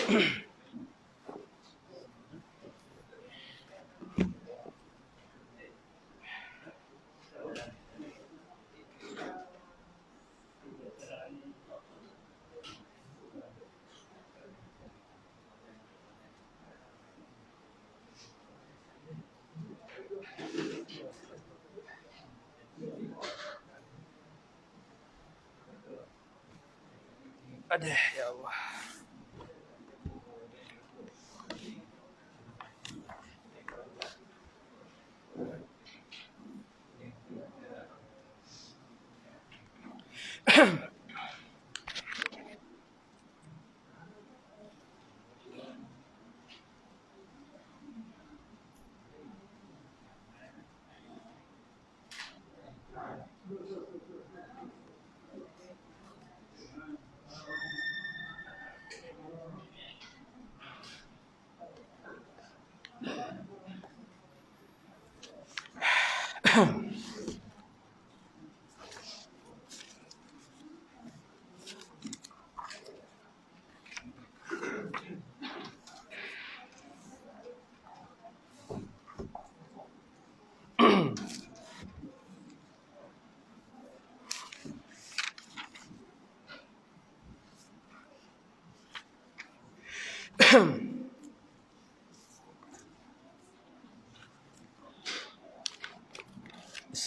Aduh, ya Allah.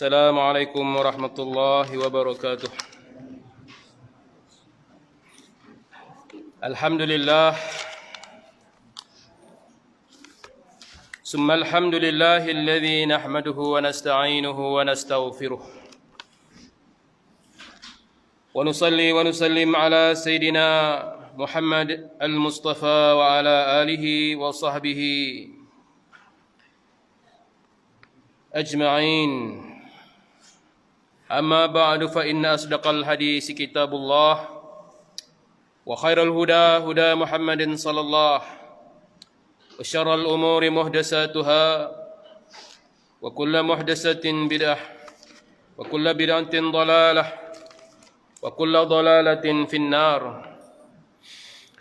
Assalamualaikum warahmatullahi wabarakatuh. Alhamdulillah. Summa alhamdulillahi alladhi nahmaduhu wa nasta'inuhu wa nastaghfiruh. Wa nusalli wa nusallim ala Sayyidina Muhammad al-Mustafa wa ala alihi wa sahbihi ajma'in. Amma ba'du fa inna asdaqal hadisi kitabullah wa khairal huda huda Muhammadin sallallahu wa syarral umuri muhdasatuha wa kullu muhdasatin bid'ah wa kullu bid'atin dhalalah wa kullu dhalalatin finnar.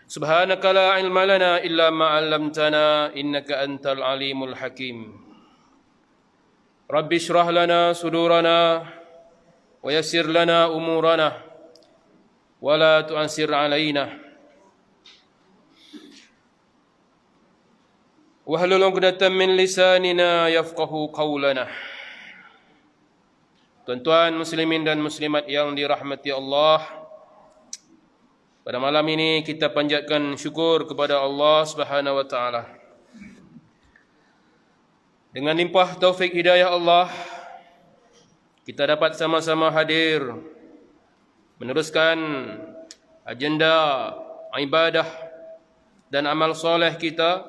Subhanaka la ilma lana illa ma 'allamtana innaka antal alimul hakim. Rabbi shrah lana sudurana wa yassir lana umurana wa la tu'ansir alaina. Wahlul 'uqdatam min lisanina yafqahu qawlana. Tuan-tuan muslimin dan muslimat yang dirahmati Allah, pada malam ini kita panjatkan syukur kepada Allah Subhanahu wa taala. Dengan limpah taufik hidayah Allah, kita dapat sama-sama hadir meneruskan agenda ibadah dan amal soleh kita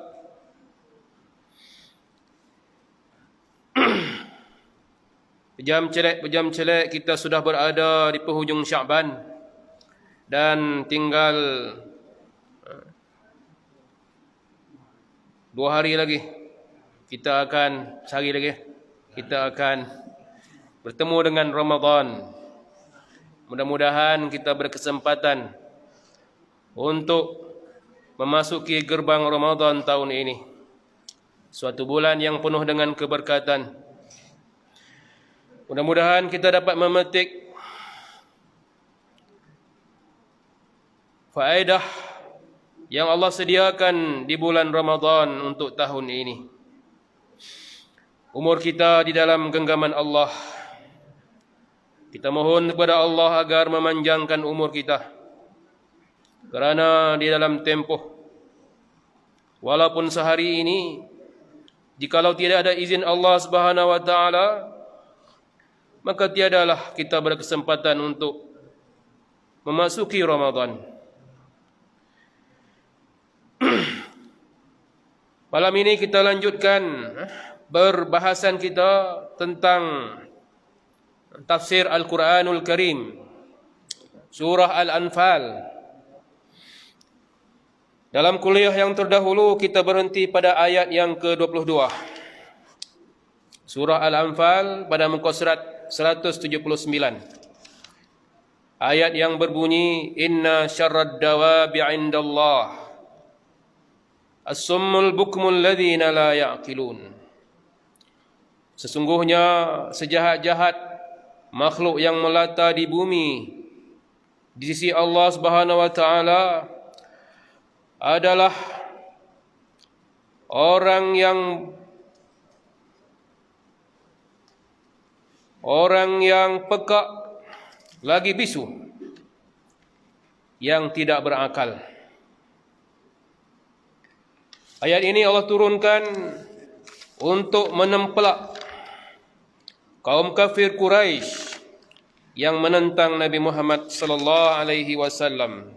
Pejam celek kita sudah berada di penghujung Sya'ban dan tinggal 2 hari lagi sehari lagi kita akan bertemu dengan Ramadan. Mudah-mudahan kita berkesempatan untuk memasuki gerbang Ramadan tahun ini, suatu bulan yang penuh dengan keberkatan. Mudah-mudahan kita dapat memetik faedah yang Allah sediakan di bulan Ramadan untuk tahun ini. Umur kita di dalam genggaman Allah. Kita mohon kepada Allah agar memanjangkan umur kita. Kerana di dalam tempoh, walaupun sehari ini, jikalau tidak ada izin Allah Subhanahu wa taala, maka tiadalah kita berkesempatan untuk memasuki Ramadan. Malam ini kita lanjutkan berbahasan kita tentang tafsir Al-Quranul Karim, surah Al-Anfal. Dalam kuliah yang terdahulu kita berhenti pada ayat yang ke-22. Surah Al-Anfal pada muka surat 179. Ayat yang berbunyi, Inna syarrad dawabi 'indallah as-summul bukmul ladzina la ya'qilun. Sesungguhnya sejahat-jahat makhluk yang melata di bumi di sisi Allah Subhanahu wa taala adalah orang yang pekak lagi bisu, yang tidak berakal. Ayat ini Allah turunkan untuk menempelak kaum kafir Quraisy yang menentang Nabi Muhammad sallallahu alaihi wasallam.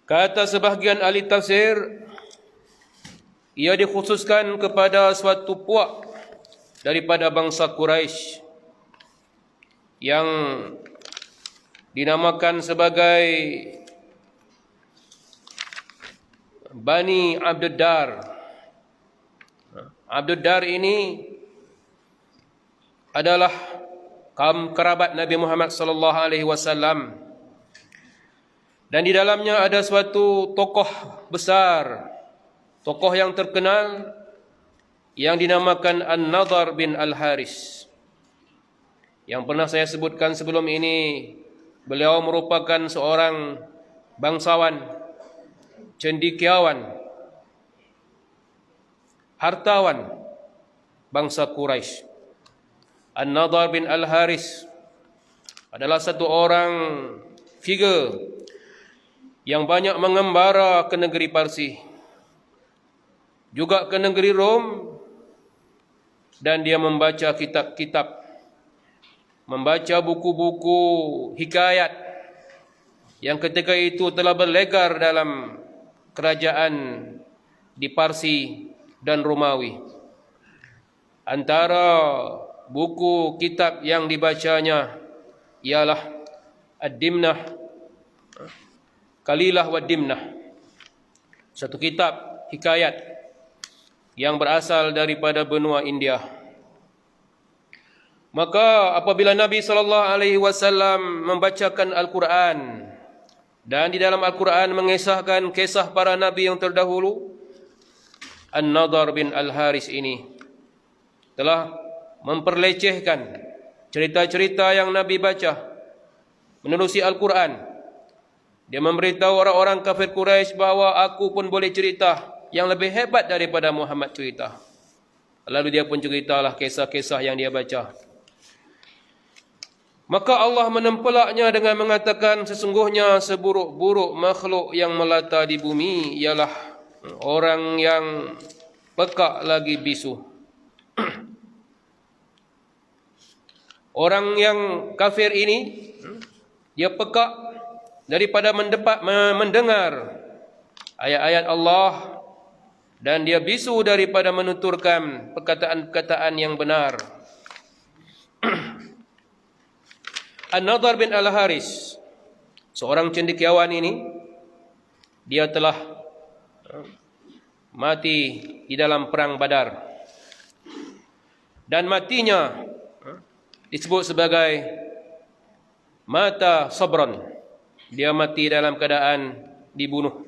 Kata sebahagian ahli tafsir, ia dikhususkan kepada suatu puak daripada bangsa Quraisy yang dinamakan sebagai Bani Abdud Dar. Abdud Dar ini adalah kaum kerabat Nabi Muhammad sallallahu alaihi wasallam, dan di dalamnya ada suatu tokoh besar, tokoh yang terkenal yang dinamakan An-Nadhr bin Al-Haris, yang pernah saya sebutkan sebelum ini. Beliau merupakan seorang bangsawan, cendekiawan, hartawan bangsa Quraisy. An-Nadhr bin Al-Haris adalah satu orang figure yang banyak mengembara ke negeri Parsi, juga ke negeri Rom, dan dia membaca kitab-kitab, membaca buku-buku hikayat yang ketika itu telah berlegar dalam kerajaan di Parsi dan Romawi. Antara buku kitab yang dibacanya ialah Ad-Dimnah, Qalilah wa Dimnah, satu kitab hikayat yang berasal daripada benua India. Maka apabila Nabi sallallahu alaihi wasallam membacakan Al-Quran, dan di dalam Al-Quran mengisahkan kisah para nabi yang terdahulu, An-Nadhr bin Al-Haris ini telah memperlecehkan cerita-cerita yang Nabi baca menerusi Al-Quran. Dia memberitahu orang-orang kafir Quraisy bahawa aku pun boleh cerita yang lebih hebat daripada Muhammad cerita. Lalu dia pun ceritalah kisah-kisah yang dia baca. Maka Allah menempelaknya dengan mengatakan, sesungguhnya seburuk-buruk makhluk yang melata di bumi ialah orang yang pekak lagi bisu. Orang yang kafir ini, dia pekak daripada mendengar ayat-ayat Allah, dan dia bisu daripada menuturkan perkataan-perkataan yang benar. An-Nadhr bin Al-Haris, seorang cendekiawan ini, dia telah mati di dalam perang Badar, dan matinya disebut sebagai mata sabran. Dia mati dalam keadaan dibunuh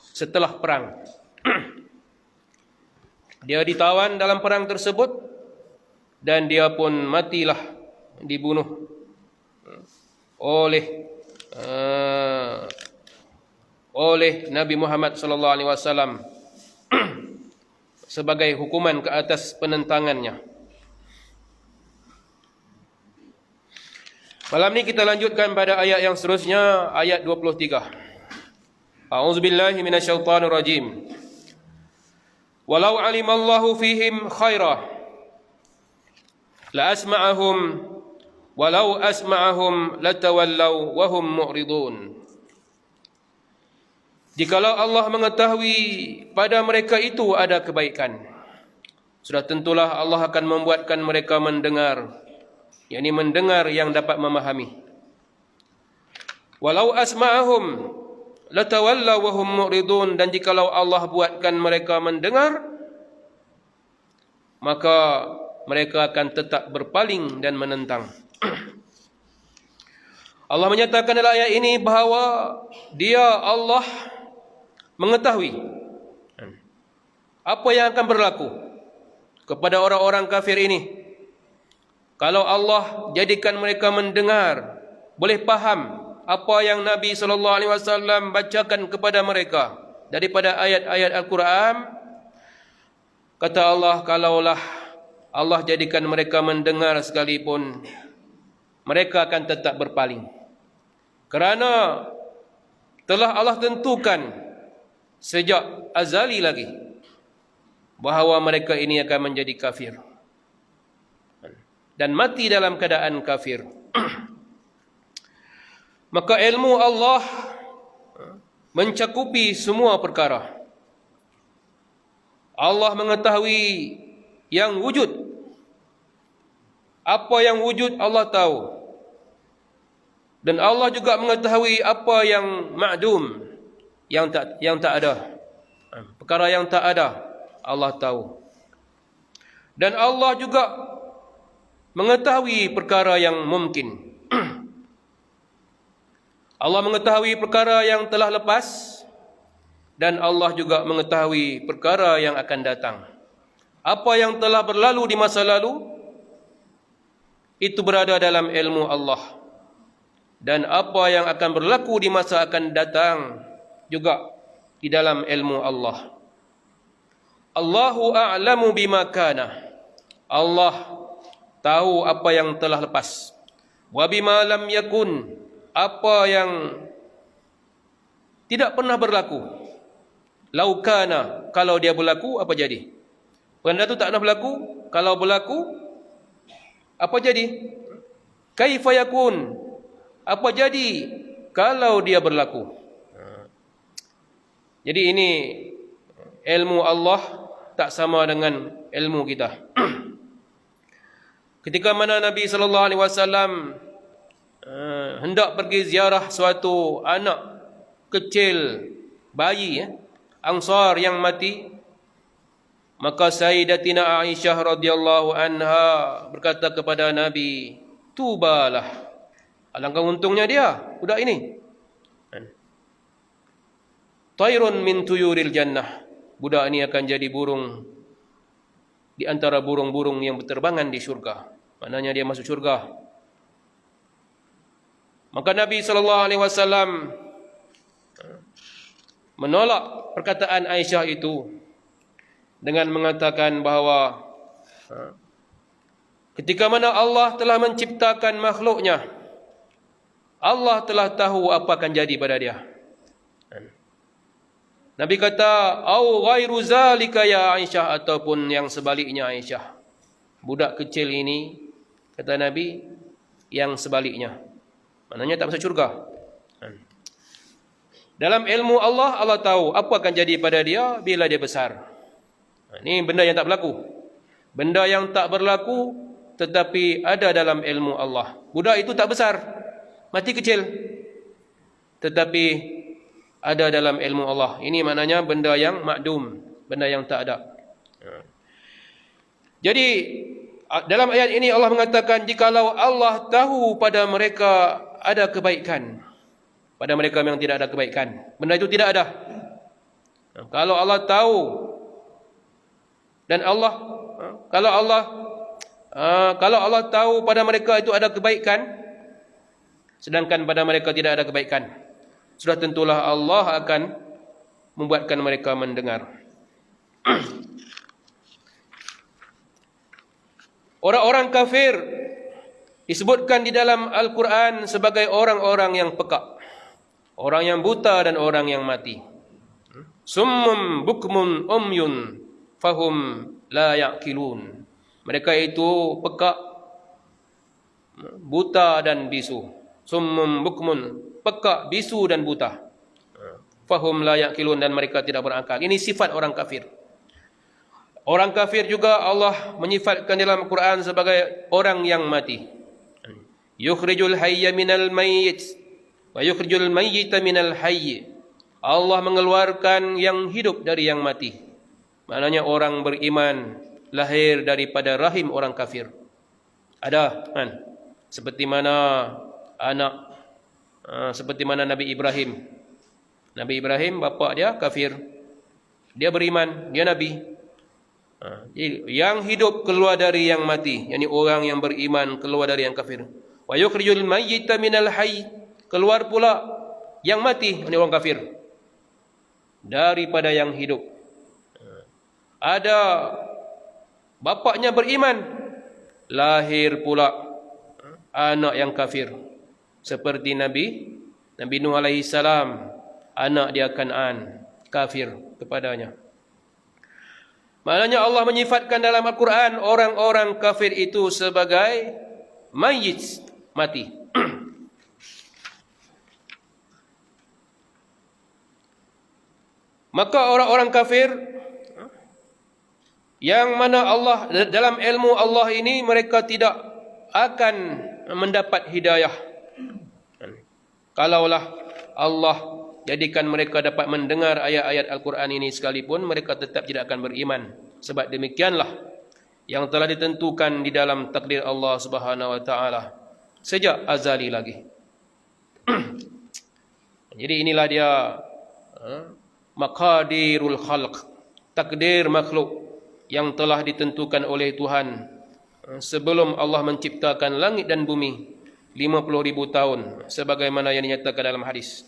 setelah perang. Dia ditawan dalam perang tersebut, dan dia pun matilah dibunuh oleh Nabi Muhammad sallallahu alaihi wasallam sebagai hukuman ke atas penentangannya. Malam ini kita lanjutkan pada ayat yang seterusnya, ayat 23. A'udzubillahi minasyaitonir rajim. Walau alimallahu fihim khaira la asma'ahum walau asma'ahum latawallaw wa hum mu'ridun. Jikalau Allah mengetahui pada mereka itu ada kebaikan, sudah tentulah Allah akan membuatkan mereka mendengar, yakni mendengar yang dapat memahami. Walau asma'ahum latawallaw wa hum mu'ridun, dan jikalau Allah buatkan mereka mendengar, maka mereka akan tetap berpaling dan menentang. Allah menyatakan dalam ayat ini bahawa Dia Allah mengetahui apa yang akan berlaku kepada orang-orang kafir ini. Kalau Allah jadikan mereka mendengar, boleh faham apa yang Nabi SAW bacakan kepada mereka daripada ayat-ayat Al-Quran, kata Allah, kalaulah Allah jadikan mereka mendengar sekalipun, mereka akan tetap berpaling. Kerana telah Allah tentukan sejak azali lagi bahawa mereka ini akan menjadi kafir dan mati dalam keadaan kafir. Maka ilmu Allah mencakupi semua perkara. Allah mengetahui yang wujud. Apa yang wujud Allah tahu. Dan Allah juga mengetahui apa yang ma'dum, yang tak ada. Perkara yang tak ada, Allah tahu. Dan Allah juga mengetahui perkara yang mungkin. Allah mengetahui perkara yang telah lepas, dan Allah juga mengetahui perkara yang akan datang. Apa yang telah berlalu di masa lalu, itu berada dalam ilmu Allah. Dan apa yang akan berlaku di masa akan datang juga di dalam ilmu Allah. Allahu a'lamu bima kana. Allah tahu apa yang telah lepas. Wa bima lam yakun, apa yang tidak pernah berlaku. Lau kana, kalau dia berlaku apa jadi? Benda tu tak pernah berlaku, kalau berlaku apa jadi? Kaifa yakun, apa jadi kalau dia berlaku? Jadi ini ilmu Allah tak sama dengan ilmu kita. Ketika mana Nabi SAW hendak pergi ziarah suatu anak kecil, bayi Ansar yang mati, maka Sayyidatina Aisyah radhiyallahu anha berkata kepada Nabi, tubalah, alangkah untungnya dia, budak ini. Tairun min tuyuril jannah, budak ini akan jadi burung di antara burung-burung yang berterbangan di syurga. Maknanya dia masuk syurga. Maka Nabi SAW menolak perkataan Aisyah itu dengan mengatakan bahawa ketika mana Allah telah menciptakan makhluknya, Allah telah tahu apa akan jadi pada dia. Nabi kata, au ghairu zalika ya Aisyah, ataupun yang sebaliknya Aisyah. Budak kecil ini, kata Nabi, yang sebaliknya. Maknanya tak masuk syurga. Dalam ilmu Allah, Allah tahu apa akan jadi pada dia bila dia besar. Ini benda yang tak berlaku. Benda yang tak berlaku tetapi ada dalam ilmu Allah. Budak itu tak besar, mati kecil, tetapi ada dalam ilmu Allah. Ini maknanya benda yang makdum, benda yang tak ada. Jadi dalam ayat ini Allah mengatakan, jikalau Allah tahu pada mereka ada kebaikan, pada mereka memang tidak ada kebaikan, benda itu tidak ada. Kalau Allah tahu, dan Allah kalau Allah tahu pada mereka itu ada kebaikan, sedangkan pada mereka tidak ada kebaikan, sudah tentulah Allah akan membuatkan mereka mendengar. Orang-orang kafir disebutkan di dalam Al-Quran sebagai orang-orang yang peka, orang yang buta dan orang yang mati. Summum bukmun umyun fahum la ya'qilun. Mereka itu peka, buta dan bisu. Summum bukmun, peka, bisu dan buta. Fahum la ya'qilun, dan mereka tidak berakal. Ini sifat orang kafir. Orang kafir juga Allah menyifatkan dalam Al-Quran sebagai orang yang mati. Yukhrijul hayya minal mayyit wa yukhrijul mayyita minal hayy. Allah mengeluarkan yang hidup dari yang mati. Maknanya orang beriman lahir daripada rahim orang kafir. Ada kan? Seperti mana anak Seperti mana Nabi Ibrahim. Nabi Ibrahim, bapa dia kafir. Dia beriman, dia Nabi. Jadi, yang hidup keluar dari yang mati. Yani orang yang beriman keluar dari yang kafir. Wa yukhrijul mayyita minal hayy. Keluar pula yang mati, ini orang kafir, daripada yang hidup. Ada bapaknya beriman, lahir pula anak yang kafir. Seperti Nabi Nuh alaihi salam, anak dia Kan'an, kafir kepadanya. Maknanya Allah menyifatkan dalam Al-Quran orang-orang kafir itu sebagai mayyit, mati. Maka orang-orang kafir yang mana Allah dalam ilmu Allah ini mereka tidak akan mendapat hidayah. Kalaulah Allah jadikan mereka dapat mendengar ayat-ayat Al-Quran ini sekalipun, mereka tetap tidak akan beriman. Sebab demikianlah yang telah ditentukan di dalam takdir Allah Subhanahu wa taala sejak azali lagi. Jadi inilah dia maqadirul khalq, takdir makhluk yang telah ditentukan oleh Tuhan sebelum Allah menciptakan langit dan bumi 50,000 tahun sebagaimana yang dinyatakan dalam hadis.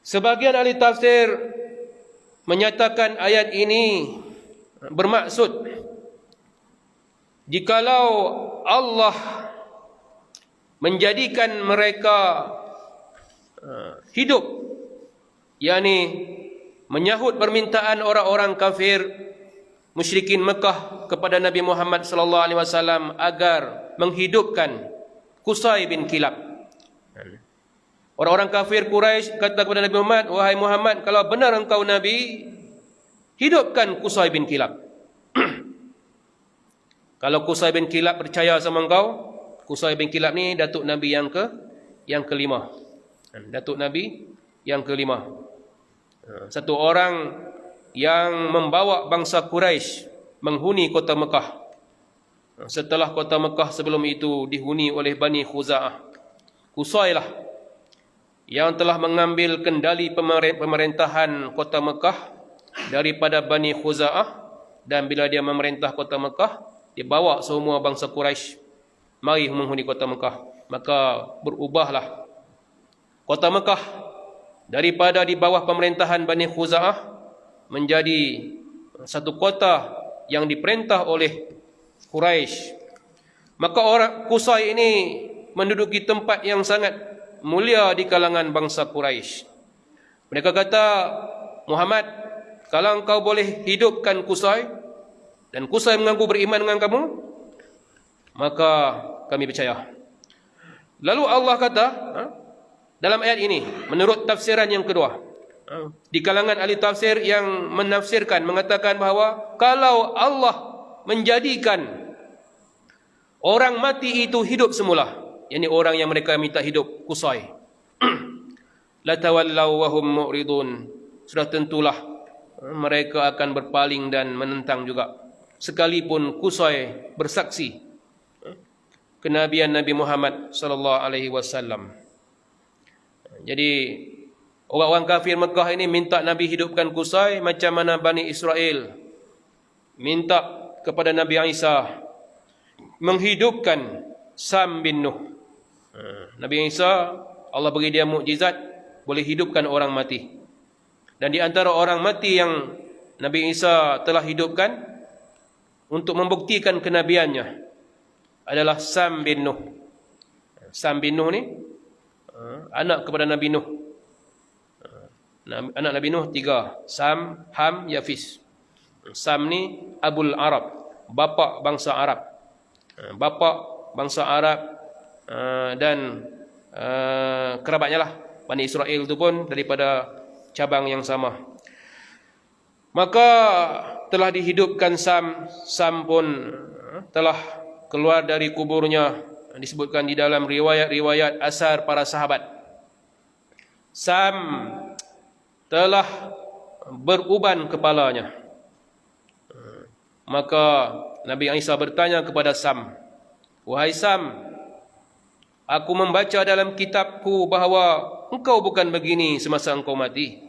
Sebagian ahli tafsir menyatakan ayat ini bermaksud jikalau Allah menjadikan mereka hidup, yakni menyahut permintaan orang-orang kafir musyrikin Mekah kepada Nabi Muhammad sallallahu alaihi wasallam agar menghidupkan Qusay bin Kilab. Orang-orang kafir Quraisy kata kepada Nabi Muhammad, "Wahai Muhammad, kalau benar engkau nabi, hidupkan Qusay bin Kilab." Kalau Qusay bin Kilab percaya sama engkau, Qusay bin Kilab ni datuk nabi yang kelima. Datuk nabi yang kelima. Satu orang yang membawa bangsa Quraisy menghuni kota Mekah. Setelah kota Mekah sebelum itu dihuni oleh Bani Khuza'ah. Qusay lah yang telah mengambil kendali pemerintahan kota Mekah daripada Bani Khuza'ah, dan bila dia memerintah kota Mekah, dia bawa semua bangsa Quraisy mari menghuni kota Mekah. Maka berubahlah kota Mekah daripada di bawah pemerintahan Bani Khuza'ah menjadi satu kota yang diperintah oleh Quraisy. Maka orang Qusay ini menduduki tempat yang sangat mulia di kalangan bangsa Quraisy. Mereka kata, "Muhammad, kalau engkau boleh hidupkan Qusay dan Qusay mengaku beriman dengan kamu, maka kami percaya." Lalu Allah kata dalam ayat ini, menurut tafsiran yang kedua, di kalangan ahli tafsir yang menafsirkan mengatakan bahawa kalau Allah menjadikan orang mati itu hidup semula, yakni orang yang mereka minta hidup, Qusay, la tawallaw wa hum mu'ridun, sudah tentulah mereka akan berpaling dan menentang juga, sekalipun Qusay bersaksi kenabian Nabi Muhammad sallallahu alaihi wasallam. Jadi orang-orang kafir Mekah ini minta Nabi hidupkan Qusay, macam mana Bani Israel minta kepada Nabi Isa menghidupkan Sam bin Nuh. Nabi Isa, Allah beri dia mukjizat boleh hidupkan orang mati. Dan di antara orang mati yang Nabi Isa telah hidupkan untuk membuktikan kenabiannya adalah Sam bin Nuh. Sam bin Nuh ni anak kepada Nabi Nuh. Anak Nabi Nuh 3, Sam, Ham, Yafis. Sam ni Abul Arab, bapa bangsa Arab. Bapa bangsa Arab dan kerabatnya lah Bani Israel itu pun daripada cabang yang sama. Maka telah dihidupkan Sam. Sam pun telah keluar dari kuburnya, disebutkan di dalam riwayat-riwayat asar para sahabat. Sam telah beruban kepalanya. Maka Nabi Isa bertanya kepada Sam, "Wahai Sam, Aku membaca dalam kitabku bahawa engkau bukan begini semasa engkau mati.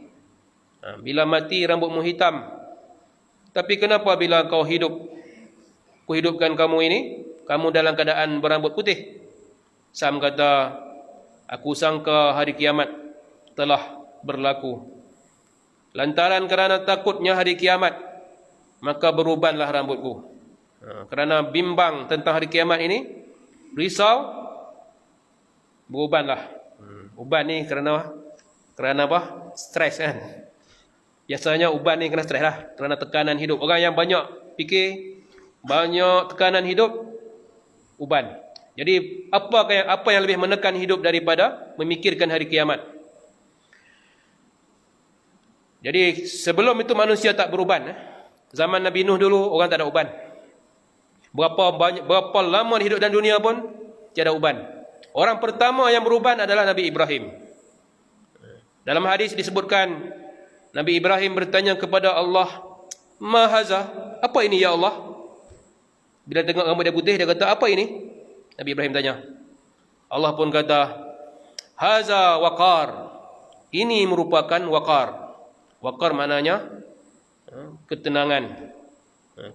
Bila mati rambutmu hitam. Tapi kenapa bila kau hidup, ku hidupkan kamu ini, kamu dalam keadaan berambut putih? Sam kata, aku sangka hari kiamat telah berlaku. Lantaran kerana takutnya hari kiamat, maka berubanlah rambutku. Kerana bimbang tentang hari kiamat ini, risau, berubanlah. Uban ni kerana apa? Stres kan. Biasanya uban ni kena stres lah, kerana tekanan hidup. Orang yang banyak fikir, banyak tekanan hidup, uban. Jadi apa yang lebih menekan hidup daripada memikirkan hari kiamat? Jadi sebelum itu manusia tak beruban. Zaman Nabi Nuh dulu orang tak ada uban. Berapa lama hidup dalam dunia pun tiada uban. Orang pertama yang beruban adalah Nabi Ibrahim. Dalam hadis disebutkan Nabi Ibrahim bertanya kepada Allah, "Ma haza? Apa ini ya Allah?" Bila tengok rambut dia putih, dia kata, "Apa ini?" Nabi Ibrahim tanya. Allah pun kata, "Haza waqar." Ini merupakan waqar. Waqar maknanya ketenangan,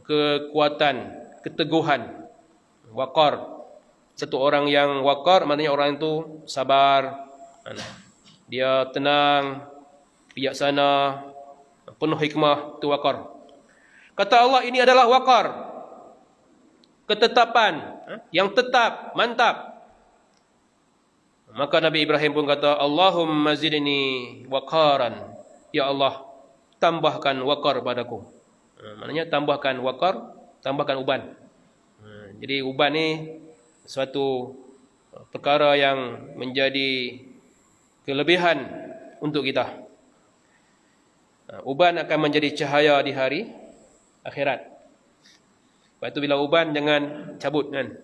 kekuatan, keteguhan. Waqar. Satu orang yang waqar maknanya orang itu sabar, dia tenang, bijaksana, penuh hikmah, itu waqar. Kata Allah, ini adalah waqar, ketetapan, yang tetap, mantap. Maka Nabi Ibrahim pun kata, Allahumma zidni waqaran. Ya Allah, tambahkan waqar padaku. Maknanya tambahkan waqar, tambahkan uban. Jadi uban ni suatu perkara yang menjadi kelebihan untuk kita. Uban akan menjadi cahaya di hari akhirat. Lepas tu bila uban jangan cabut kan.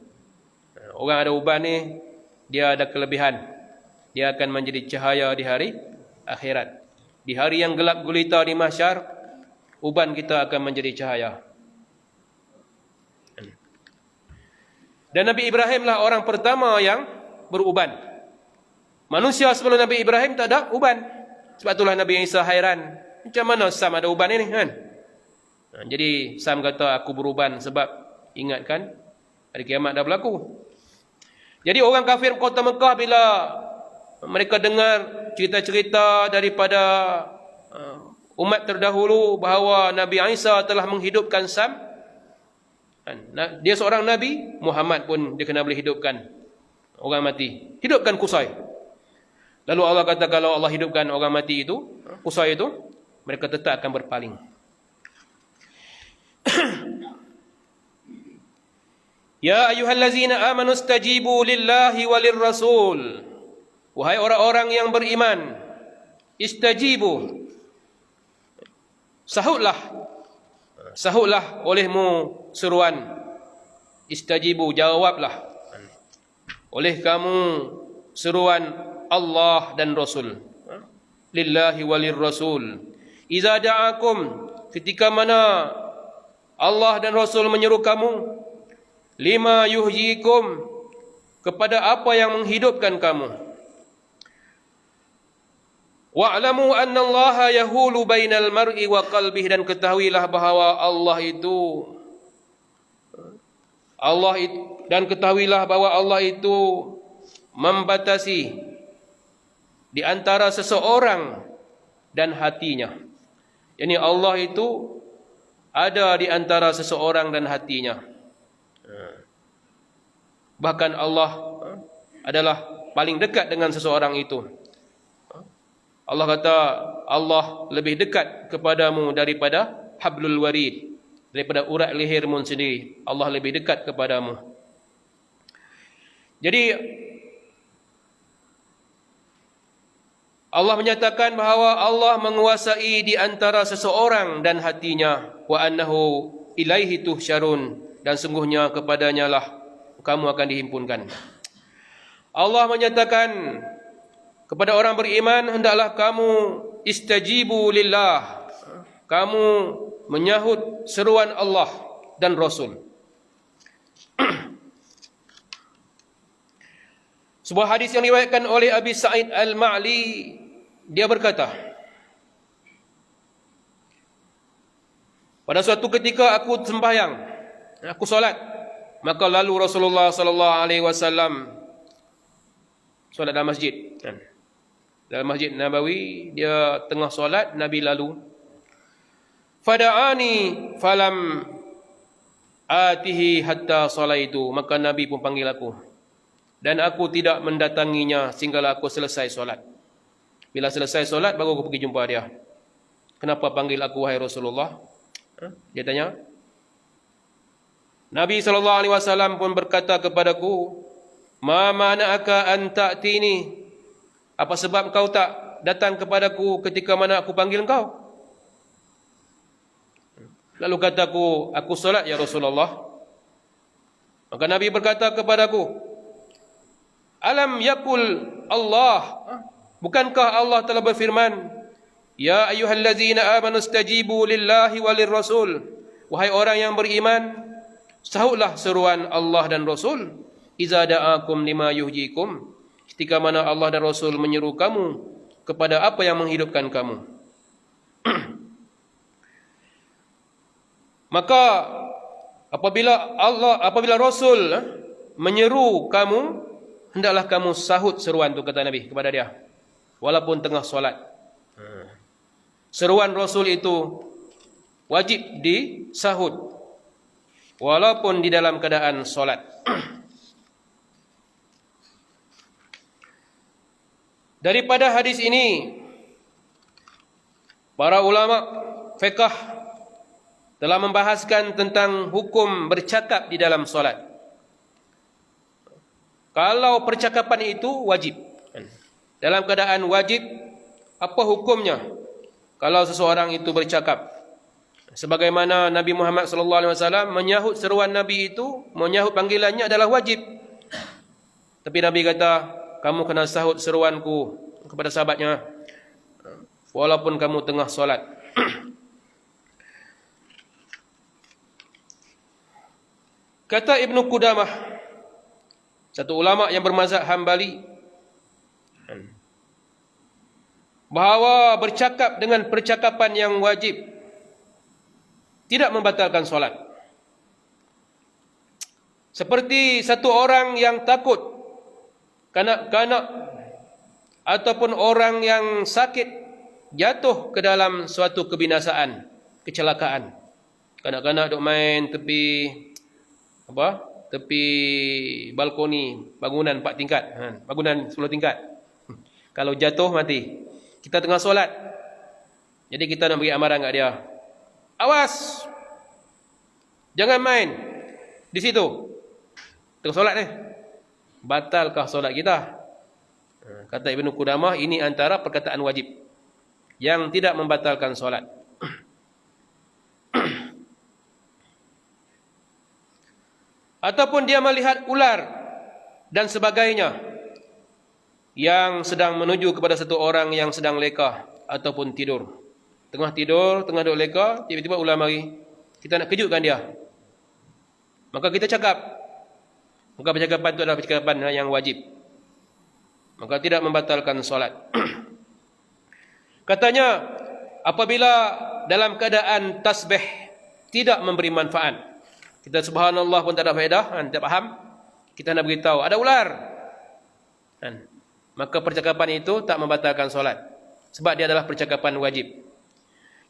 Orang ada uban ni dia ada kelebihan. Dia akan menjadi cahaya di hari akhirat. Di hari yang gelap gulita di mahsyar, uban kita akan menjadi cahaya. Dan Nabi Ibrahim lah orang pertama yang beruban. Manusia sebelum Nabi Ibrahim tak ada uban. Sebab itulah Nabi Isa hairan. Macam mana Sam ada uban ini kan? Jadi Sam kata aku beruban sebab ingatkan hari kiamat dah berlaku. Jadi orang kafir kota Mekah bila mereka dengar cerita-cerita daripada umat terdahulu bahawa Nabi Isa telah menghidupkan Sam, dia seorang Nabi, Muhammad pun dia kena boleh hidupkan orang mati. Hidupkan Qusay. Lalu Allah kata kalau Allah hidupkan orang mati itu, Qusay itu, mereka tetap akan berpaling. Ya ayyuhallazina amanu stajibu lillahi walir rasul. Wahai orang-orang yang beriman, istajibu. Sahutlah. Sahutlah olehmu seruan. Istajibu, jawablah. Oleh kamu seruan Allah dan Rasul. Lillahi walir rasul. Iza da'akum, ketika mana Allah dan Rasul menyeru kamu, lima yuhyikum, kepada apa yang menghidupkan kamu. Wa'lamu anna Allaha yahulu bainal mar'i wa qalbihi, dan ketahuilah bahawa ketahuilah bahawa Allah itu membatasi di antara seseorang dan hatinya. Yani Allah itu ada di antara seseorang dan hatinya. Bahkan Allah adalah paling dekat dengan seseorang itu. Allah kata, Allah lebih dekat kepadamu daripada hablul warid, daripada urat lehermu sendiri. Allah lebih dekat kepadamu. Jadi Allah menyatakan bahawa Allah menguasai di antara seseorang dan hatinya, wa annahu ilaihi tuhsyarun, dan sungguhnya kepadanya lah kamu akan dihimpunkan. Allah menyatakan kepada orang beriman, hendaklah kamu istajibu lillah, kamu menyahut seruan Allah dan Rasul. Sebuah hadis yang diriwayatkan oleh Abi Sa'id Al-Ma'li, dia berkata, pada suatu ketika aku sembahyang, aku solat, maka lalu Rasulullah sallallahu alaihi wasallam solat dalam masjid. Dalam Masjid Nabawi, dia tengah solat, Nabi lalu. Fada'ani falam atihi hatta salaitu, maka Nabi pun panggil aku, dan aku tidak mendatanginya sehinggalah aku selesai solat. Bila selesai solat, baru aku pergi jumpa dia. Kenapa panggil aku wahai Rasulullah? Dia tanya. Nabi SAW pun berkata kepadaku, ma mana'aka an ta'tini, apa sebab kau tak datang kepadaku ketika mana aku panggil kau? Lalu kataku, aku solat ya Rasulullah. Maka Nabi berkata kepadaku, alam yakul Allah, bukankah Allah telah berfirman, ya ayyuhallazina amanu stajibu lillahi walir rasul, wahai orang yang beriman, sahutlah seruan Allah dan Rasul, iza da'akum lima yuhjikum, ketika mana Allah dan Rasul menyeru kamu kepada apa yang menghidupkan kamu. Maka apabila Rasul menyeru kamu, hendaklah kamu sahut seruan itu, kata Nabi kepada dia, walaupun tengah solat. Seruan Rasul itu wajib disahut walaupun di dalam keadaan solat. Daripada hadis ini, para ulama fiqh telah membahaskan tentang hukum bercakap di dalam solat. Kalau percakapan itu wajib, dalam keadaan wajib, apa hukumnya kalau seseorang itu bercakap? Sebagaimana Nabi Muhammad SAW menyahut seruan Nabi itu, menyahut panggilannya adalah wajib. Tapi Nabi kata, kamu kena sahut seruanku kepada sahabatnya, walaupun kamu tengah solat. Kata Ibnu Qudamah, satu ulama yang bermazhab Hambali, bahawa bercakap dengan percakapan yang wajib tidak membatalkan solat. Seperti satu orang yang takut, kanak-kanak ataupun orang yang sakit jatuh ke dalam suatu kebinasaan, kecelakaan. Kanak-kanak duk main tepi balkoni bangunan 4 tingkat, bangunan 10 tingkat. Kalau jatuh mati. Kita tengah solat, jadi kita nak beri amaran kat dia, awas, jangan main di situ, tengah solat ni. Batalkah solat kita? Kata Ibnu Qudamah, ini antara perkataan wajib yang tidak membatalkan solat. Ataupun dia melihat ular dan sebagainya yang sedang menuju kepada satu orang yang sedang leka ataupun tidur. Tengah tidur, tengah duduk leka, tiba-tiba ular mari. Kita nak kejutkan dia, maka kita cakap. Maka percakapan itu adalah percakapan yang wajib, maka tidak membatalkan solat. Katanya, apabila dalam keadaan tasbih tidak memberi manfaat, kita subhanallah pun tak ada faedah, tak faham, kita nak beritahu ada ular, maka percakapan itu tak membatalkan solat, sebab dia adalah percakapan wajib.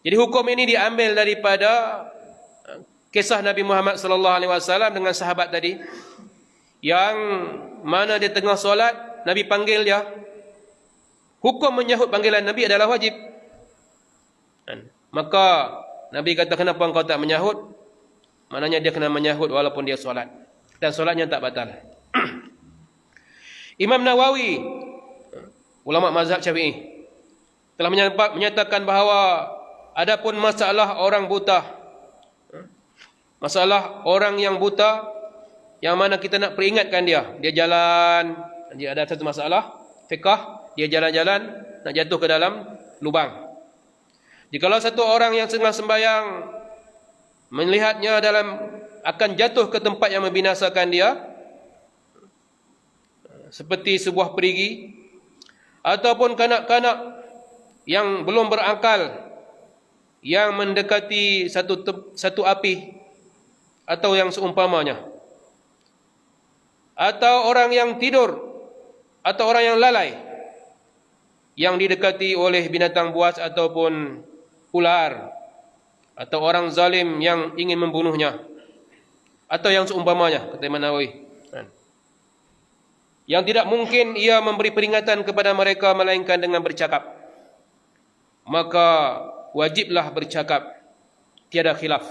Jadi hukum ini diambil daripada kisah Nabi Muhammad SAW dengan sahabat tadi, yang mana dia tengah solat, Nabi panggil dia. Hukum menyahut panggilan Nabi adalah wajib. Maka Nabi kata, kenapa engkau tak menyahut? Maknanya dia kena menyahut walaupun dia solat, dan solatnya tak batal. Imam Nawawi, ulama mazhab Syafi'i, telah menyatakan bahawa adapun masalah orang buta, masalah orang yang buta, yang mana kita nak peringatkan dia jalan, dia ada satu masalah fiqh, dia jalan-jalan nak jatuh ke dalam lubang. Jikalau satu orang yang tengah sembahyang melihatnya akan jatuh ke tempat yang membinasakan dia, seperti sebuah perigi, ataupun kanak-kanak yang belum berakal yang mendekati satu api atau yang seumpamanya, atau orang yang tidur atau orang yang lalai yang didekati oleh binatang buas ataupun ular, atau orang zalim yang ingin membunuhnya, atau yang seumpamanya, kata Imam Nawawi. Yang tidak mungkin ia memberi peringatan kepada mereka melainkan dengan bercakap, maka wajiblah bercakap, tiada khilaf.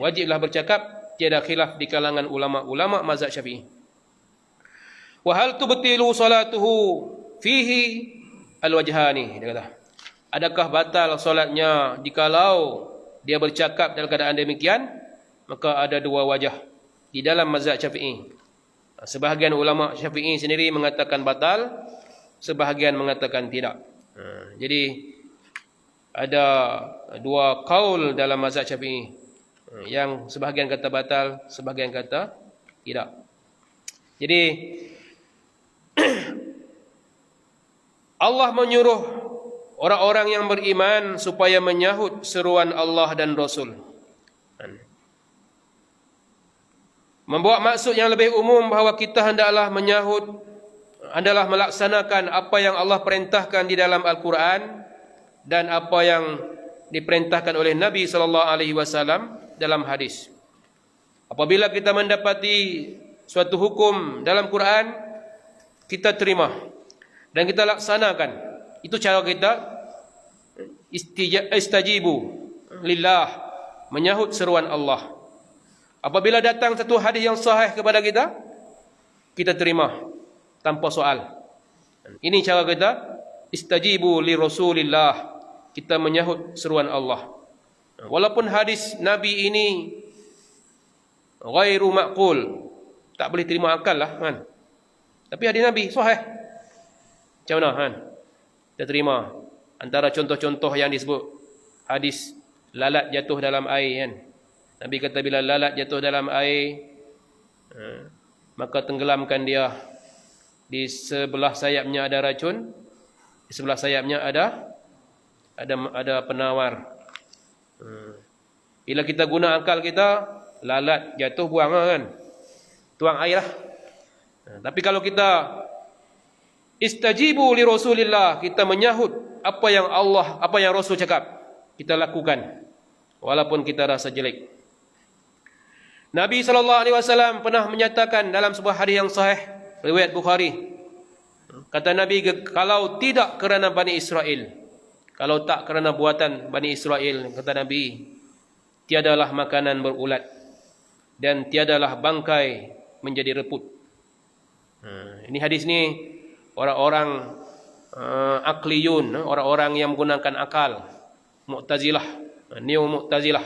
Wajiblah bercakap, tiada khilaf di kalangan ulama-ulama mazhab Syafi'i. Wa hal tubtilu salatuhu fihi alwajhani, dia kata, adakah batal solatnya jikalau dia bercakap dalam keadaan demikian? Maka ada dua wajah di dalam mazhab Syafi'i. Sebahagian ulama Syafi'i sendiri mengatakan batal, sebahagian mengatakan tidak. Jadi ada dua kaul dalam mazhab Syafi'i, yang sebahagian kata batal, sebahagian kata tidak. Jadi Allah menyuruh orang-orang yang beriman supaya menyahut seruan Allah dan Rasul, membawa maksud yang lebih umum bahawa kita hendaklah menyahut, adalah melaksanakan apa yang Allah perintahkan di dalam Al-Quran dan apa yang diperintahkan oleh Nabi SAW dalam hadis. Apabila kita mendapati suatu hukum dalam Quran, kita terima dan kita laksanakan. Itu cara kita istajibu lillah, menyahut seruan Allah. Apabila datang satu hadis yang sahih kepada kita, kita terima tanpa soal. Ini cara kita istajibu li Rasulillah, kita menyahut seruan Allah. Walaupun hadis Nabi ini ghairu ma'qul, tak boleh terima akal lah kan. Tapi hadis Nabi sahih. Macam mana kan? Kita terima. Antara contoh-contoh yang disebut hadis lalat jatuh dalam air kan. Nabi kata bila lalat jatuh dalam air, maka tenggelamkan dia. Di sebelah sayapnya ada racun, di sebelah sayapnya ada penawar. Bila kita guna akal kita, lalat jatuh buang kan, tuang air lah. Tapi kalau kita istajibu li Rasulillah, kita menyahut apa yang Allah, apa yang Rasul cakap, kita lakukan walaupun kita rasa jelek. Nabi SAW pernah menyatakan dalam sebuah hadis yang sahih riwayat Bukhari, kata Nabi, kalau tidak kerana Bani Israel, kalau tak kerana buatan Bani Israel, kata Nabi, tiadalah makanan berulat dan tiadalah bangkai menjadi reput. Ini hadis ni orang-orang akliyun, orang-orang yang menggunakan akal, Mu'tazilah, neo Mu'tazilah,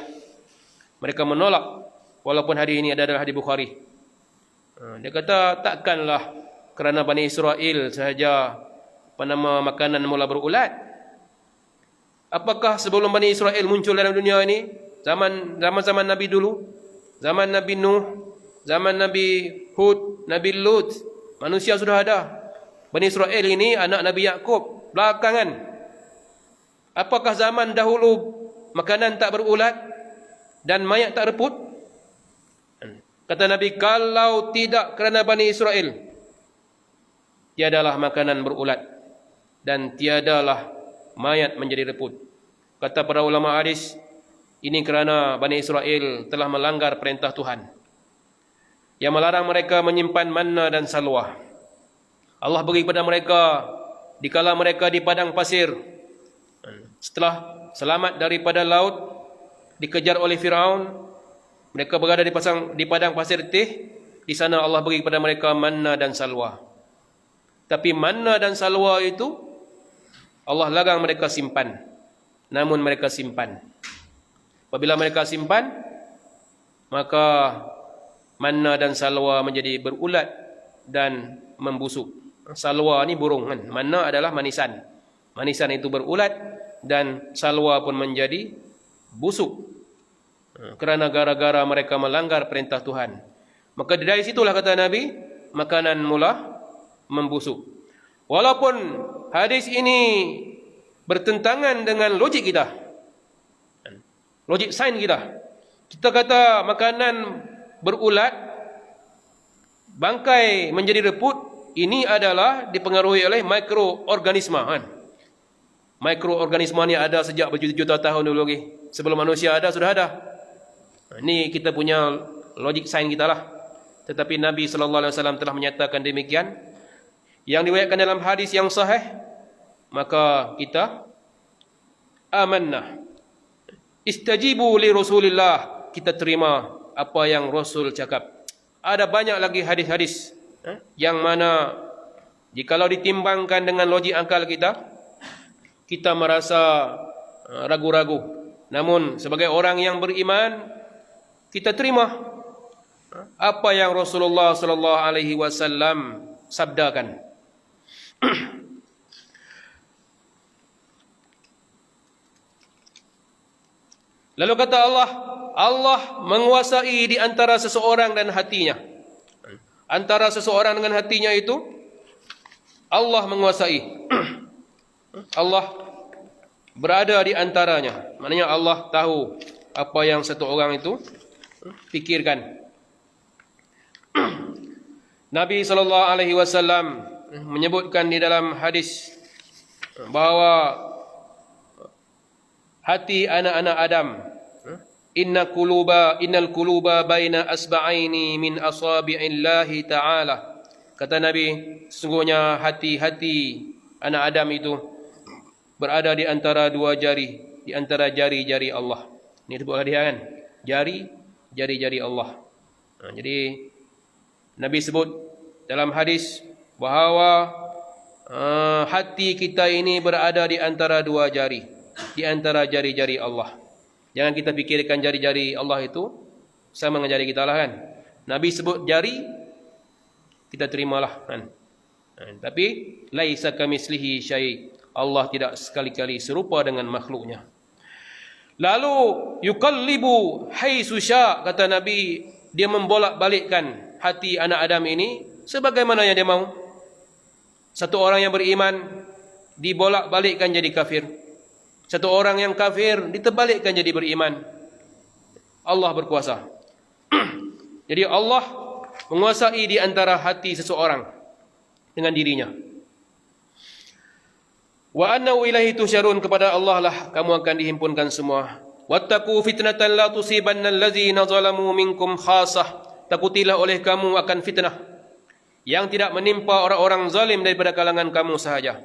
mereka menolak walaupun hadis ini ada dalam hadis Bukhari. Dia kata takkanlah kerana Bani Israel sahaja makanan mula berulat. Apakah sebelum Bani Israel muncul dalam dunia ini, zaman Nabi dulu, zaman Nabi Nuh, zaman Nabi Hud, Nabi Lut, manusia sudah ada. Bani Israel ini anak Nabi Yakub belakangan. Apakah zaman dahulu makanan tak berulat dan mayat tak reput? Kata Nabi, kalau tidak kerana Bani Israel, tiadalah makanan berulat dan tiadalah mayat menjadi reput. Kata para ulama hadis, ini kerana Bani Israel telah melanggar perintah Tuhan yang melarang mereka menyimpan manna dan salwa. Allah beri kepada mereka dikala mereka di padang pasir, setelah selamat daripada laut dikejar oleh Firaun, mereka berada di padang pasir Tih. Di sana Allah beri kepada mereka manna dan salwa. Tapi manna dan salwa itu Allah larang mereka simpan. Namun mereka simpan. Apabila mereka simpan, maka manna dan salwa menjadi berulat dan membusuk. Salwa ni burung kan. Manna adalah manisan. Manisan itu berulat dan salwa pun menjadi busuk. Kerana gara-gara mereka melanggar perintah Tuhan. Maka dari situlah kata Nabi, makanan mula membusuk. Walaupun hadis ini bertentangan dengan logik kita, logik sains kita. Kita kata makanan berulat, bangkai menjadi reput, ini adalah dipengaruhi oleh mikroorganisme kan. Mikroorganisme ni ada sejak berjuta-juta tahun dulu lagi. Sebelum manusia ada, sudah ada. Ini kita punya logik sains kita lah. Tetapi Nabi SAW telah menyatakan demikian. Yang diriwayatkan dalam hadis yang sahih, maka kita amanna. Istajibu li Rasulillah. Kita terima apa yang Rasul cakap. Ada banyak lagi hadis-hadis yang mana jikalau ditimbangkan dengan logik akal kita, kita merasa ragu-ragu. Namun sebagai orang yang beriman, kita terima apa yang Rasulullah sallallahu alaihi wasallam sabdakan. Lalu kata Allah, Allah menguasai di antara seseorang dan hatinya. Antara seseorang dengan hatinya itu Allah menguasai. Allah berada di antaranya. Maknanya Allah tahu apa yang satu orang itu fikirkan. Nabi SAW menyebutkan di dalam hadis bahawa hati anak-anak Adam, innal quluba baina asba'aini min asabi'illahi ta'ala. Kata Nabi, sesungguhnya hati-hati anak Adam itu berada di antara dua jari, di antara jari-jari Allah. Ini disebut hadis kan? Jari-jari Allah. Jadi Nabi sebut dalam hadis bahawa hati kita ini berada di antara dua jari, di antara jari-jari Allah. Jangan kita fikirkan jari-jari Allah itu sama dengan jari kita lah kan. Nabi sebut jari, kita terimalah kan. Tapi laisa kamitslihi syai'. Allah tidak sekali-kali serupa dengan makhluknya. Lalu yuqallibu haitsu sya', kata Nabi, dia membolak-balikkan hati anak Adam ini sebagaimana yang dia mau. Satu orang yang beriman dibolak-balikkan jadi kafir. Satu orang yang kafir diterbalikkan jadi beriman. Allah berkuasa. Jadi Allah menguasai di antara hati seseorang dengan dirinya. Wa annahu ilaihi tusyarun, kepada Allah lah kamu akan dihimpunkan semua. Wattaqu fitnatan la tusibanna allazina zalamu minkum khassah. Takutilah oleh kamu akan fitnah yang tidak menimpa orang-orang zalim daripada kalangan kamu sahaja.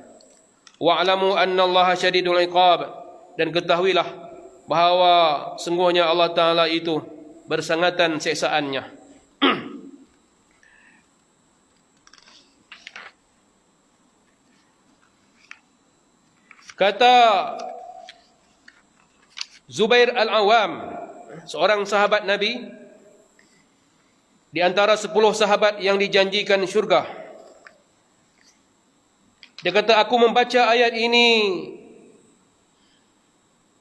Wa'lamu annallaha syadidul iqab, dan ketahuilah bahawa sungguhnya Allah Ta'ala itu bersangatan siksaannya. Kata Zubair Al-Awwam, seorang sahabat Nabi, di antara 10 sahabat yang dijanjikan syurga. Dia kata, aku membaca ayat ini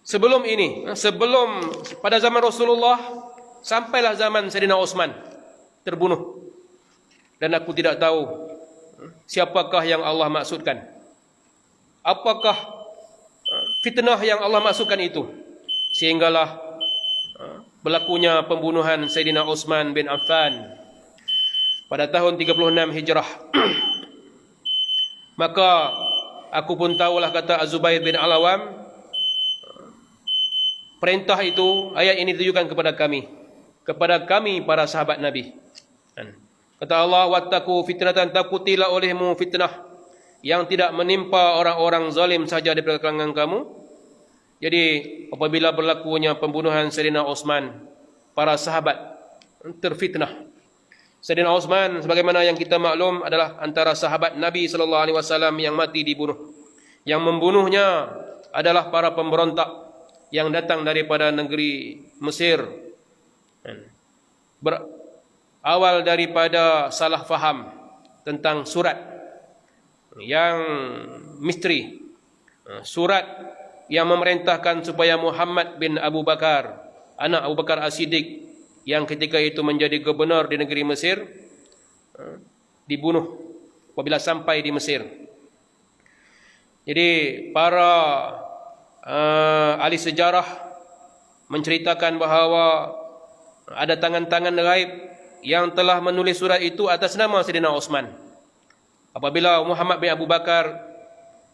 sebelum pada zaman Rasulullah, sampailah zaman Sayyidina Utsman terbunuh. Dan aku tidak tahu siapakah yang Allah maksudkan. Apakah fitnah yang Allah maksudkan itu, sehinggalah berlakunya pembunuhan Sayyidina Utsman bin Affan pada tahun 36 Hijrah. Maka aku pun tahulah, kata Az-Zubair bin Al-Awwam, perintah itu, ayat ini ditujukan kepada kami para sahabat Nabi. Kata Allah, wattaqu fitnatan, takutilah olehmu fitnah yang tidak menimpa orang-orang zalim saja daripada kalangan kamu. Jadi apabila berlakunya pembunuhan Sayyidina Utsman, para sahabat terfitnah. Sayyidina Utsman, sebagaimana yang kita maklum, adalah antara sahabat Nabi SAW yang mati dibunuh. Yang membunuhnya adalah para pemberontak yang datang daripada negeri Mesir. Berawal daripada salah faham tentang surat yang misteri, surat yang memerintahkan supaya Muhammad bin Abu Bakar, anak Abu Bakar As-Siddiq, yang ketika itu menjadi gubernur di negeri Mesir, dibunuh apabila sampai di Mesir. Jadi para ahli sejarah menceritakan bahawa ada tangan-tangan gaib yang telah menulis surat itu atas nama Sayyidina Osman. Apabila Muhammad bin Abu Bakar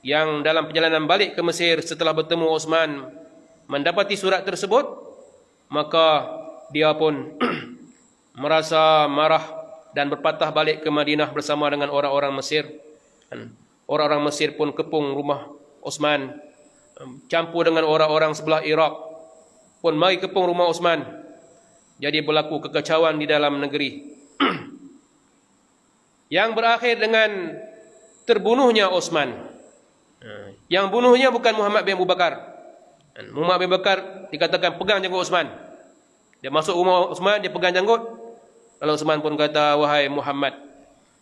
yang dalam perjalanan balik ke Mesir setelah bertemu Osman mendapati surat tersebut, maka dia pun merasa marah dan berpatah balik ke Madinah bersama dengan orang-orang Mesir. Orang-orang Mesir pun kepung rumah Osman, campur dengan orang-orang sebelah Iraq pun mari kepung rumah Osman. Jadi berlaku kekacauan di dalam negeri yang berakhir dengan terbunuhnya Osman. Yang bunuhnya bukan Muhammad bin Abu Bakar. Muhammad bin Abu Bakar dikatakan pegang janggut Osman. Dia masuk rumah Osman, dia pegang janggut. Lalu Osman pun kata, wahai Muhammad,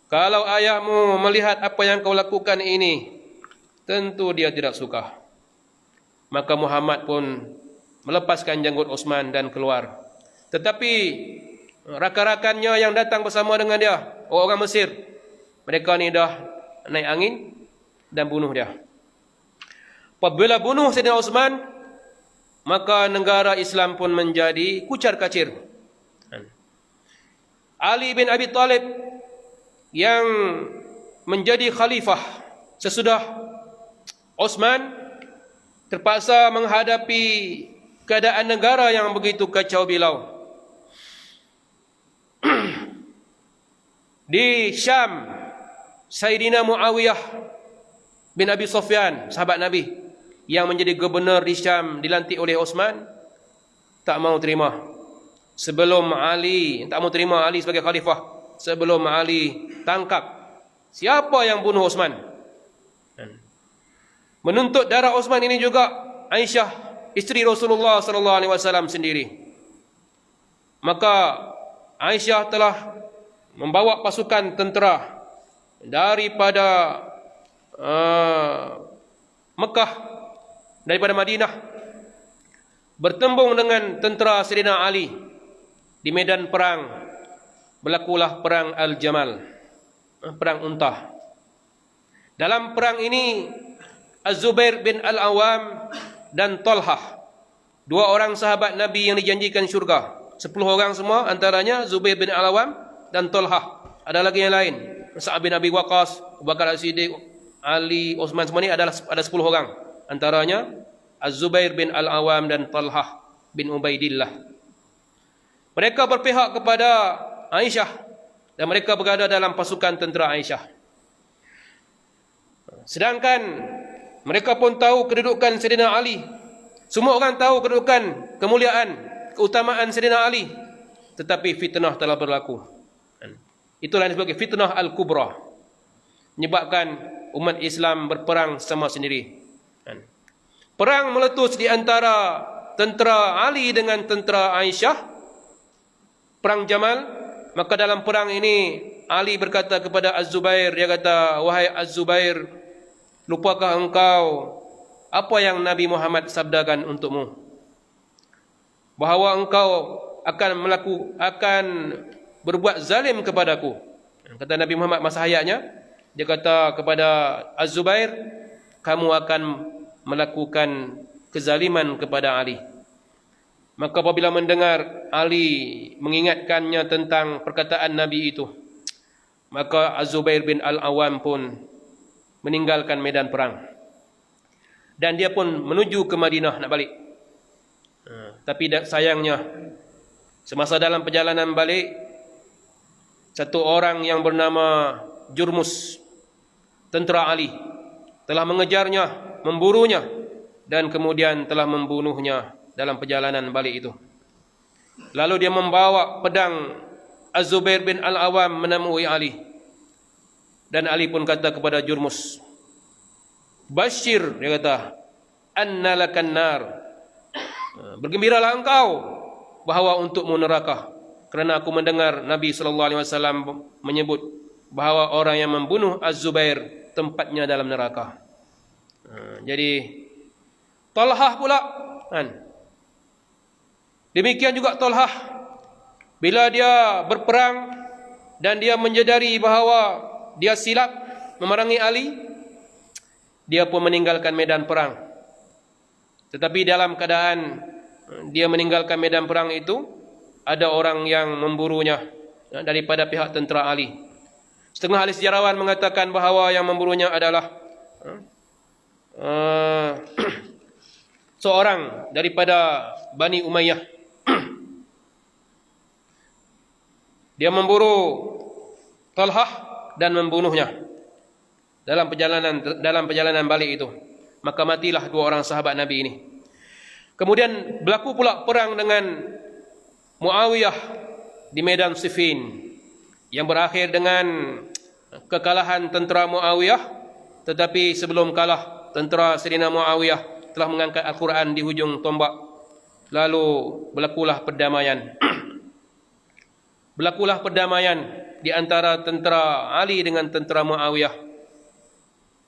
kalau ayahmu melihat apa yang kau lakukan ini, tentu dia tidak suka. Maka Muhammad pun melepaskan janggut Osman dan keluar. Tetapi rakan-rakannya yang datang bersama dengan dia, orang Mesir, mereka ni dah naik angin dan bunuh dia. Apabila bunuh Sayyidina Osman, maka negara Islam pun menjadi kucar-kacir. Ali bin Abi Talib yang menjadi khalifah sesudah Osman terpaksa menghadapi keadaan negara yang begitu kacau bilau. Di Syam, Sayyidina Muawiyah bin Abi Sufyan, sahabat Nabi yang menjadi gubernur di Syam, dilantik oleh Osman, tak mau terima. Sebelum Ali, tak mau terima Ali sebagai khalifah, sebelum Ali tangkap siapa yang bunuh Osman. Menuntut darah Osman ini juga Aisyah, isteri Rasulullah sallallahu alaihi wasallam sendiri. Maka Aisyah telah membawa pasukan tentera daripada Mekah, daripada Madinah, bertembung dengan tentera Sayyidina Ali. Di medan perang berlakulah perang Al-Jamal, perang unta. Dalam perang ini Az-Zubair bin Al-Awam dan Talhah, dua orang sahabat Nabi yang dijanjikan syurga. 10 orang semua, antaranya Zubair bin Al-Awam dan Talhah. Ada lagi yang lain, Sa'ad bin Abi Waqqas, Abu Bakar As-Siddiq, Ali, Osman, semua ini ada 10 orang. Antaranya Az-Zubair bin Al-Awam dan Talhah bin Ubaidillah. Mereka berpihak kepada Aisyah dan mereka berada dalam pasukan tentera Aisyah. Sedangkan mereka pun tahu kedudukan Sayyidina Ali. Semua orang tahu kedudukan, kemuliaan, keutamaan Sayyidina Ali. Tetapi fitnah telah berlaku. Itulah yang disebut fitnah Al-Kubra. Menyebabkan umat Islam berperang sama sendiri. Perang meletus di antara tentera Ali dengan tentera Aisyah. Perang Jamal. Maka dalam perang ini Ali berkata kepada Az-Zubair, dia kata, wahai Az-Zubair, lupakah engkau apa yang Nabi Muhammad sabdakan untukmu, bahawa engkau akan berbuat zalim kepadaku. Kata Nabi Muhammad masa hayatnya, dia kata kepada Az-Zubair, kamu akan melakukan kezaliman kepada Ali. Maka apabila mendengar Ali mengingatkannya tentang perkataan Nabi itu, maka Az-Zubair bin Al-Awam pun meninggalkan medan perang. Dan dia pun menuju ke Madinah nak balik. Tapi sayangnya, semasa dalam perjalanan balik, satu orang yang bernama Jurmus, tentera Ali, telah mengejarnya, memburunya, dan kemudian telah membunuhnya dalam perjalanan balik itu. Lalu dia membawa pedang Az-Zubair bin Al-Awam menemui Ali. Dan Ali pun kata kepada Jurmus, Bashir, dia kata, anna lakan nar, bergembiralah engkau bahawa untukmu neraka, kerana aku mendengar Nabi SAW menyebut bahawa orang yang membunuh Az-Zubair tempatnya dalam neraka. Jadi Talhah pula kan, demikian juga Talhah, bila dia berperang dan dia menyedari bahawa dia silap, memerangi Ali, dia pun meninggalkan medan perang. Tetapi dalam keadaan dia meninggalkan medan perang itu, ada orang yang memburunya daripada pihak tentera Ali. Setengah ahli sejarawan mengatakan bahawa yang memburunya adalah seorang daripada Bani Umayyah. Dia memburu Talhah dan membunuhnya dalam perjalanan balik itu. Maka matilah dua orang sahabat Nabi ini. Kemudian berlaku pula perang dengan Muawiyah di medan Siffin, yang berakhir dengan kekalahan tentera Muawiyah. Tetapi sebelum kalah, tentera Sayyidina Muawiyah telah mengangkat Al-Quran di hujung tombak. Lalu berlakulah perdamaian. Berlakulah perdamaian di antara tentera Ali dengan tentera Muawiyah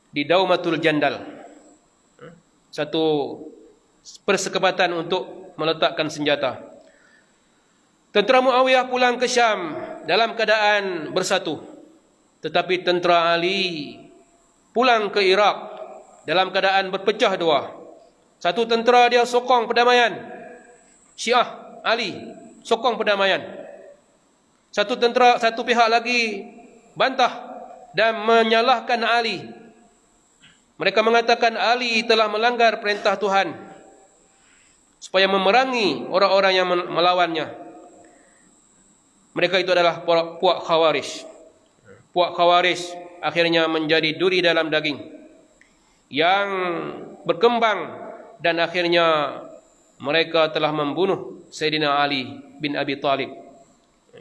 di Daumatul Jandal. Satu persekepatan untuk meletakkan senjata. Tentera Muawiyah pulang ke Syam dalam keadaan bersatu. Tetapi tentera Ali pulang ke Iraq dalam keadaan berpecah dua. Satu tentera dia sokong perdamaian, Syiah Ali sokong perdamaian. Satu pihak lagi bantah dan menyalahkan Ali. Mereka mengatakan Ali telah melanggar perintah Tuhan supaya memerangi orang-orang yang melawannya. Mereka itu adalah puak Khawarij. Puak Khawarij akhirnya menjadi duri dalam daging yang berkembang, dan akhirnya mereka telah membunuh Sayyidina Ali bin Abi Thalib.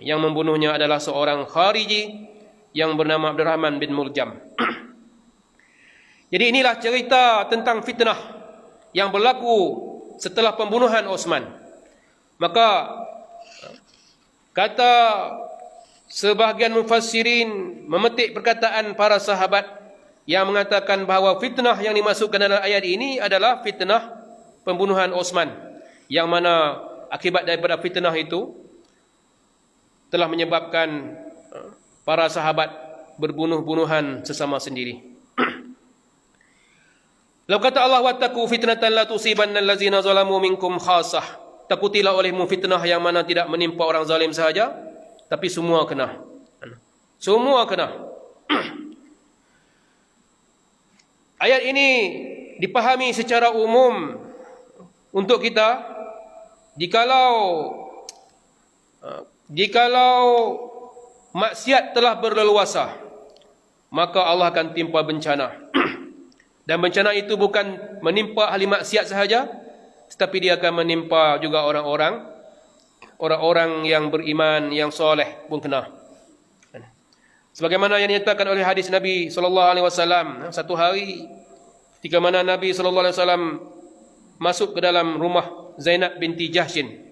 Yang membunuhnya adalah seorang Khariji yang bernama Abdurrahman bin Muljam. Jadi inilah cerita tentang fitnah yang berlaku setelah pembunuhan Osman. Maka kata sebahagian mufassirin memetik perkataan para sahabat yang mengatakan bahawa fitnah yang dimasukkan dalam ayat ini adalah fitnah pembunuhan Osman, yang mana akibat daripada fitnah itu telah menyebabkan para sahabat berbunuh-bunuhan sesama sendiri. Lalu kata Allah, wattaqu fitnatan la tusibanna allazina zalamu minkum khassah. Takutilah olehmu fitnah yang mana tidak menimpa orang zalim sahaja, tapi semua kena. Semua kena. Ayat ini dipahami secara umum untuk kita jikalau maksiat telah berleluasa, maka Allah akan timpa bencana. Dan bencana itu bukan menimpa ahli maksiat sahaja, tetapi dia akan menimpa juga orang-orang yang beriman, yang soleh pun kena. Sebagaimana yang dinyatakan oleh hadis Nabi SAW, satu hari ketika mana Nabi SAW masuk ke dalam rumah Zainab binti Jahshin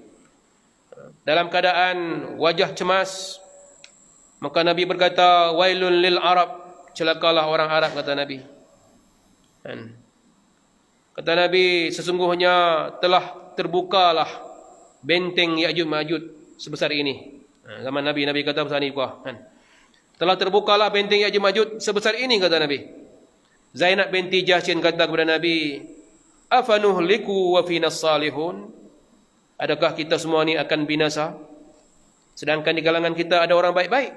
dalam keadaan wajah cemas, maka Nabi berkata, wailun lil Arab, celakalah orang Arab, kata Nabi. Kata Nabi, sesungguhnya telah terbukalah benteng Ya'juj Ma'juj sebesar ini. Zaman Nabi kata besar ini buah. Telah terbukalah benteng Ya'juj Ma'juj sebesar ini, kata Nabi. Zainab binti Jahshin kata kepada Nabi, afanuhliku wa finas salihun. Adakah kita semua ni akan binasa, sedangkan di kalangan kita ada orang baik-baik?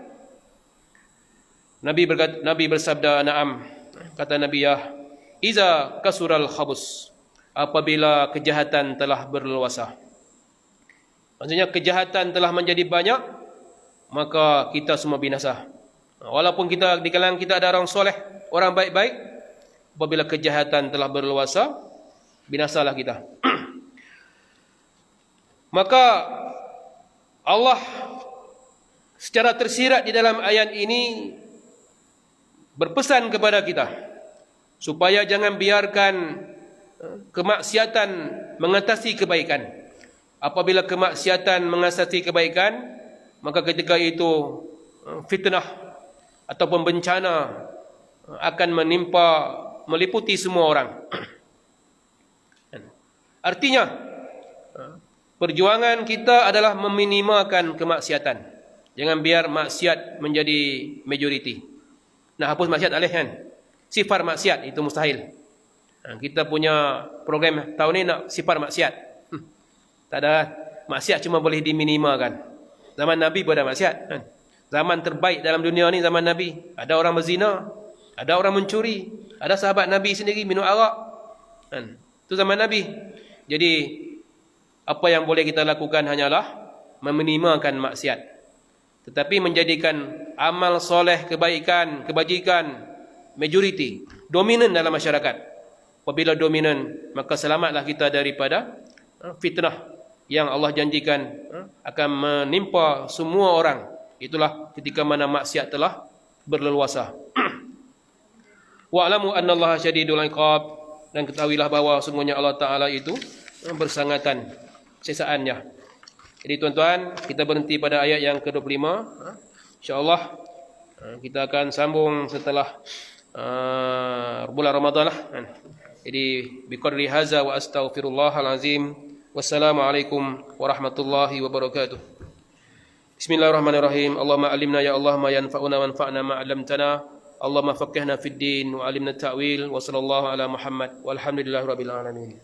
Nabi bersabda, na'am. Kata Nabi, ya, iza kasural khabus, apabila kejahatan telah berleluasa. Maksudnya kejahatan telah menjadi banyak, maka kita semua binasa. Walaupun di kalangan kita ada orang soleh, orang baik-baik, apabila kejahatan telah berleluasa, binasalah kita. Maka Allah secara tersirat di dalam ayat ini berpesan kepada kita supaya jangan biarkan kemaksiatan mengatasi kebaikan. Apabila kemaksiatan mengatasi kebaikan, maka ketika itu fitnah ataupun bencana akan meliputi semua orang. Artinya, perjuangan kita adalah meminimalkan kemaksiatan. Jangan biar maksiat menjadi majoriti. nak hapus maksiat alih kan. Sifar maksiat itu mustahil. Kita punya program tahun ni nak sifar maksiat. Tak ada. Maksiat cuma boleh diminimalkan. Zaman Nabi pun ada maksiat. Zaman terbaik dalam dunia ni zaman Nabi. Ada orang berzina, ada orang mencuri, ada sahabat Nabi sendiri minum arak. Itu zaman Nabi. Jadi apa yang boleh kita lakukan hanyalah meminimalkan maksiat. Tetapi menjadikan amal soleh, kebaikan, kebajikan majoriti, dominan dalam masyarakat. Apabila dominan, maka selamatlah kita daripada fitnah yang Allah janjikan akan menimpa semua orang. Itulah ketika mana maksiat telah berleluasa. Wa'lamu annallaha syadidul iqab, dan ketahuilah bahawa sungguhnya Allah Ta'ala itu bersangatan sisaannya. Jadi tuan-tuan, kita berhenti pada ayat yang ke-25. InsyaAllah kita akan sambung setelah bulan Ramadan lah. Jadi biqadri haza wa astaghfirullahal azim. Wassalamualaikum warahmatullahi wabarakatuh. Bismillahirrahmanirrahim. Allahumma alimna ya Allah ma yanfa'una wanfa'na ma 'allamtana. Allahumma faqihna fid din wa alimna ta'wil. Wa sallallahu ala Muhammad walhamdulillahi rabbil alamin.